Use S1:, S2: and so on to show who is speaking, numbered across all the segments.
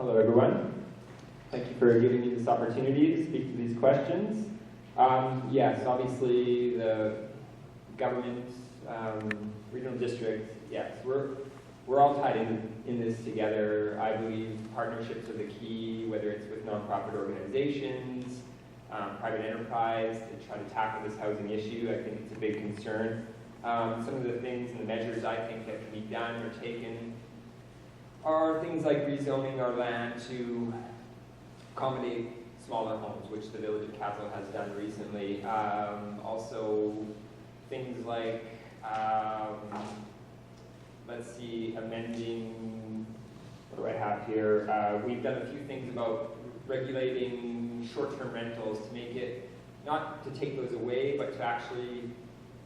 S1: Hello, everyone. Thank you for giving me this opportunity to speak to these questions. Yes, obviously the government, regional district, yes, we're all tied in this together. I believe partnerships are the key, whether it's with nonprofit organizations, private enterprise, to try to tackle this housing issue. I think it's a big concern. Some of the things and the measures I think that can be done or taken are things like rezoning our land to accommodate smaller homes, which the village of Kaslo has done recently. Also, things like, let's see, amending, what do I have here? We've done a few things about regulating short-term rentals to make it, not to take those away, but to actually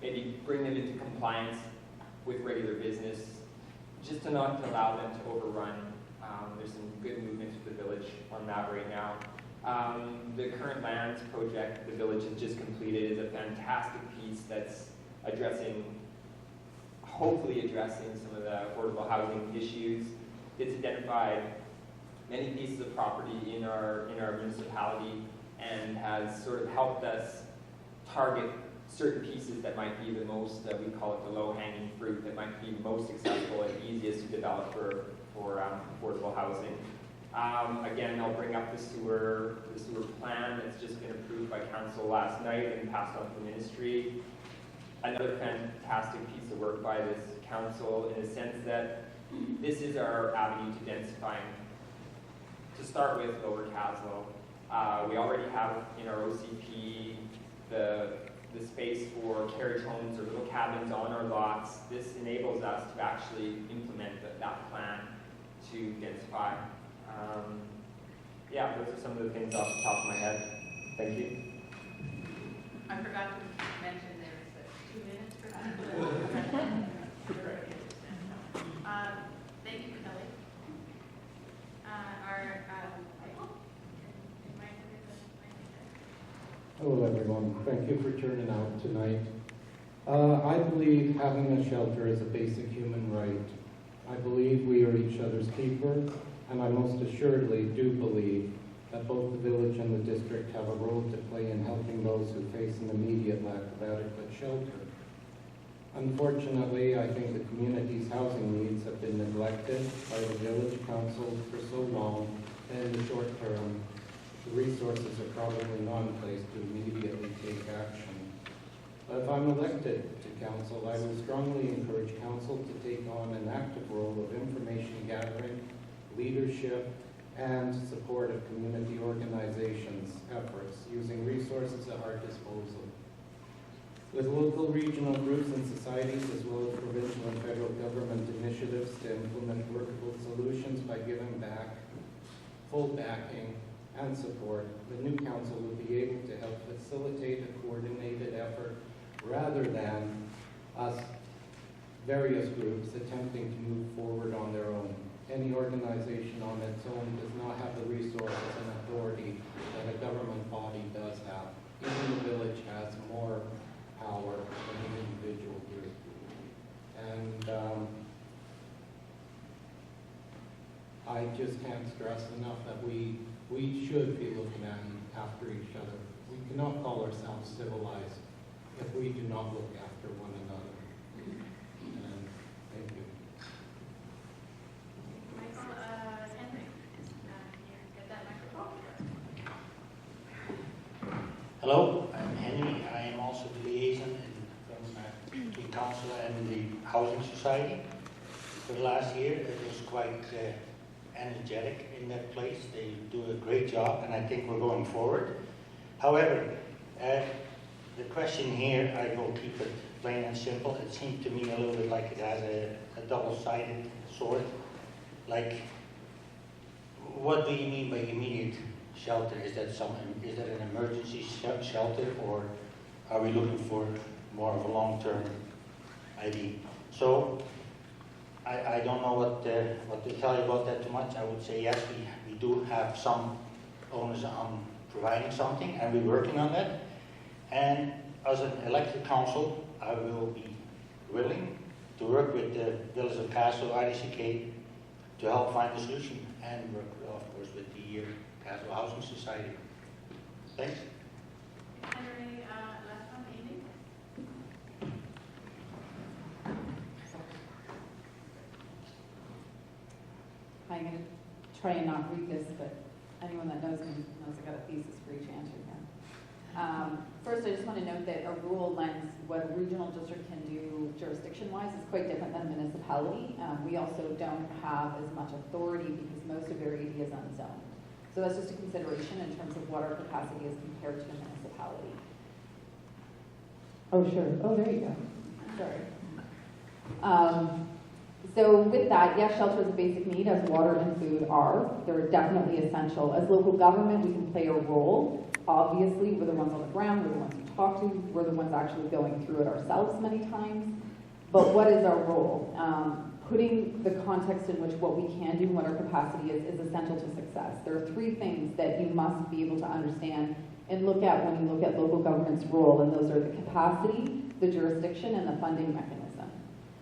S1: maybe bring them into compliance with regular business, just to not allow them to overrun. There's some good movements with the village on that right now. The current lands project the village has just completed is a fantastic piece that's addressing, hopefully addressing some of the affordable housing issues. It's identified many pieces of property in our municipality and has sort of helped us target certain pieces that might be the most, we call it the low-hanging fruit, that might be most accessible and easiest to develop for affordable housing. Again, I'll bring up the sewer plan that's just been approved by council last night and passed on to the ministry. Another fantastic piece of work by this council in the sense that this is our avenue to densifying. To start with, Lower Kaslo. We already have in our OCP the space for carriage homes or little cabins on our lots. This enables us to actually implement that plan to densify. Yeah, those are some of the things off the top of my head. Thank you.
S2: I forgot to mention there is 2 minutes for that. Thank you, Kelly.
S3: Hello everyone, thank you for turning out tonight. I believe having a shelter is a basic human right. I believe we are each other's keeper, and I most assuredly do believe that both the village and the district have a role to play in helping those who face an immediate lack of adequate shelter. Unfortunately, I think the community's housing needs have been neglected by the village council for so long, and in the short term, the resources are probably not in place to immediately take action. But if I'm elected to council, I will strongly encourage council to take on an active role of information gathering, leadership, and support of community organizations' efforts, using resources at our disposal. With local, regional groups and societies, as well as provincial and federal government initiatives to implement workable solutions by giving back, full backing, and support, the new council will be able to help facilitate a coordinated effort rather than us, various groups, attempting to move forward on their own. Any organization on its own does not have the resources and authority that a government body does have. Even the village has more power than an individual group. And I just can't stress enough that we should be looking after each other. We cannot call ourselves civilized if we do not look after one another. And thank you.
S2: Michael, Henry, get that microphone.
S4: Hello, I'm Henry. I am also the liaison from the council and the housing society. For the last year, it was quite energetic in that place. They do a great job, and I think we're going forward. However, the question here, I will keep it plain and simple. It seems to me a little bit like it has a double-sided sword. Like, what do you mean by immediate shelter? Is that an emergency shelter, or are we looking for more of a long-term idea? So, I don't know what to tell you about that too much. I would say yes, we do have some onus on providing something, and we're working on that. And as an elected council, I will be willing to work with the village of Kaslo, IDCK, to help find a solution. and work, of course, with the Kaslo Housing Society. Thanks.
S2: Henry, last one, Amy?
S5: I'm going to try and not read this, but anyone that knows me knows I got a thesis for each answer here. First, I just want to note that a rural lens, what a regional district can do jurisdiction-wise is quite different than a municipality. We also don't have as much authority because most of our area is unzoned. So that's just a consideration in terms of what our capacity is compared to a municipality. Oh, sure. Oh, there you go. Sorry. So with that, yes, shelter is a basic need, as water and food are. They're definitely essential. As local government, we can play a role. Obviously, we're the ones on the ground, we're the ones you talk to, we're the ones actually going through it ourselves many times. But what is our role? Putting the context in which what we can do and what our capacity is essential to success. There are three things that you must be able to understand and look at when you look at local government's role, and those are the capacity, the jurisdiction, and the funding mechanism.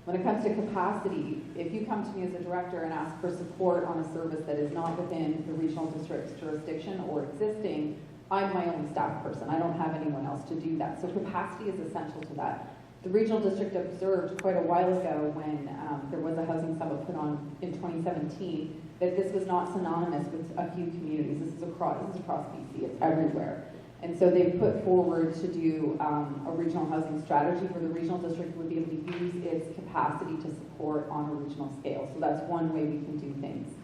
S5: When it comes to capacity, if you come to me as a director and ask for support on a service that is not within the regional district's jurisdiction or existing, I'm my own staff person. I don't have anyone else to do that. So capacity is essential to that. The regional district observed quite a while ago when there was a housing summit put on in 2017 that this was not synonymous with a few communities. This is across BC. It's everywhere. And so they put forward to do a regional housing strategy where the regional district would be able to use its capacity to support on a regional scale. So that's one way we can do things.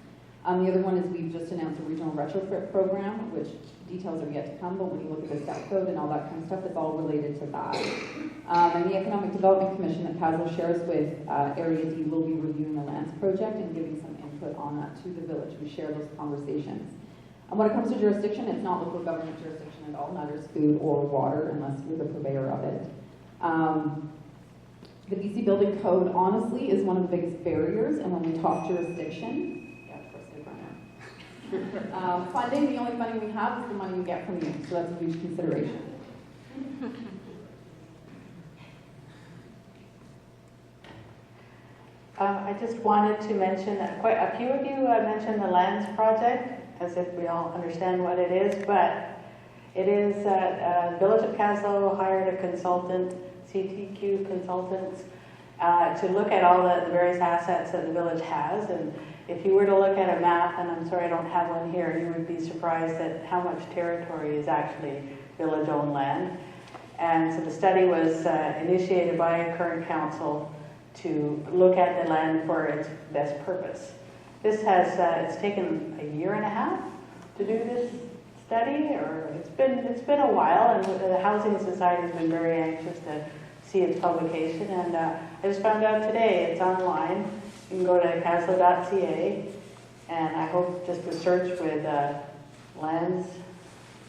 S5: The other one is we've just announced a regional retrofit program, which details are yet to come, but when you look at the step code and all that kind of stuff, it's all related to that. And the Economic Development Commission that Kaslo shares with Area D will be reviewing the lands project and giving some input on that to the village. We share those conversations. And when it comes to jurisdiction, it's not local government jurisdiction at all, neither is food or water, unless you're the purveyor of it. The BC Building Code, honestly, is one of the biggest barriers, and when we talk jurisdiction, yeah, of course, they're running. Funding, the only money we have is the money we get from you, so that's a huge consideration.
S6: I just wanted to mention that quite a few of you mentioned the lands project, as if we all understand what it is, but it is Village of Kaslo hired a consultant, CTQ Consultants, to look at all the various assets that the village has. And if you were to look at a map, and I'm sorry I don't have one here, you would be surprised at how much territory is actually village-owned land. And so the study was initiated by a current council to look at the land for its best purpose. This has, it's taken a year and a half to do this study, or it's been a while, and the Housing Society has been very anxious to see its publication, and I just found out today it's online. You can go to kaslo.ca, and I hope just to search with lands.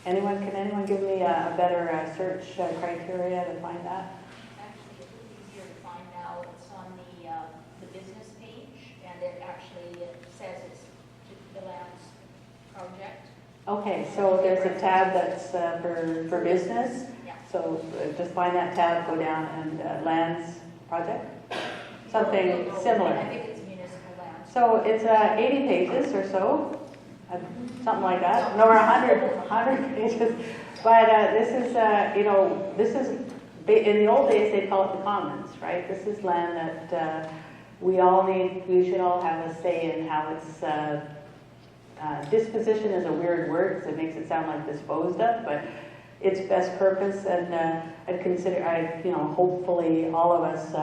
S6: Can anyone give me a better search criteria to find that?
S7: Actually, it's easier to find now. It's on the business page, and it actually says it's the lands project.
S6: Okay, so there's a tab that's for business.
S7: Yeah.
S6: So just find that tab, go down, and lands project, something similar.
S7: I think it's municipal lands.
S6: So it's 80 pages or so, something like that. No, 100 pages. But this is, this is, in the old days they call it the commons, right? This is land that we should all have a say in how it's, disposition is a weird word because it makes it sound like disposed of, but its best purpose, and hopefully all of us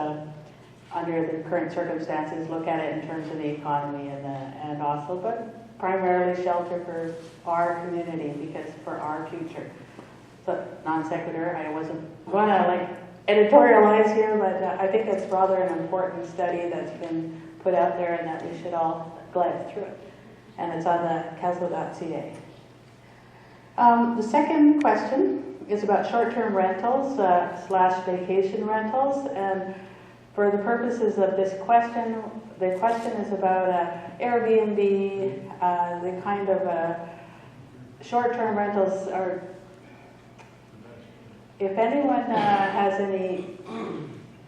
S6: under the current circumstances look at it in terms of the economy and also, but primarily shelter for our community because for our future. So non sequitur, I wasn't going to editorialize here, but I think that's rather an important study that's been put out there and that we should all glance through it. And it's on the kaslo.ca. The second question is about short-term rentals / vacation rentals. And for the purposes of this question, the question is about Airbnb, the kind of short-term rentals are. If anyone has any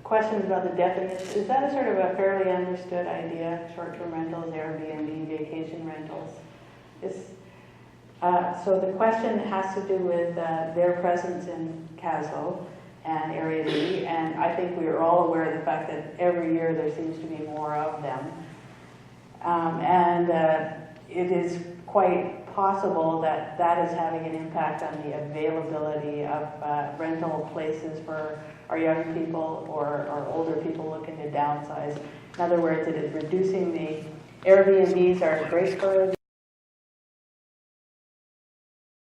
S6: questions about the definition. Is that a sort of a fairly understood idea, short-term rentals, Airbnb, vacation rentals? So the question has to do with their presence in Kaslo and Area D, and I think we are all aware of the fact that every year there seems to be more of them. It is quite possible that that is having an impact on the availability of rental places for our young people or our older people looking to downsize. In other words, it is reducing the Airbnbs are great for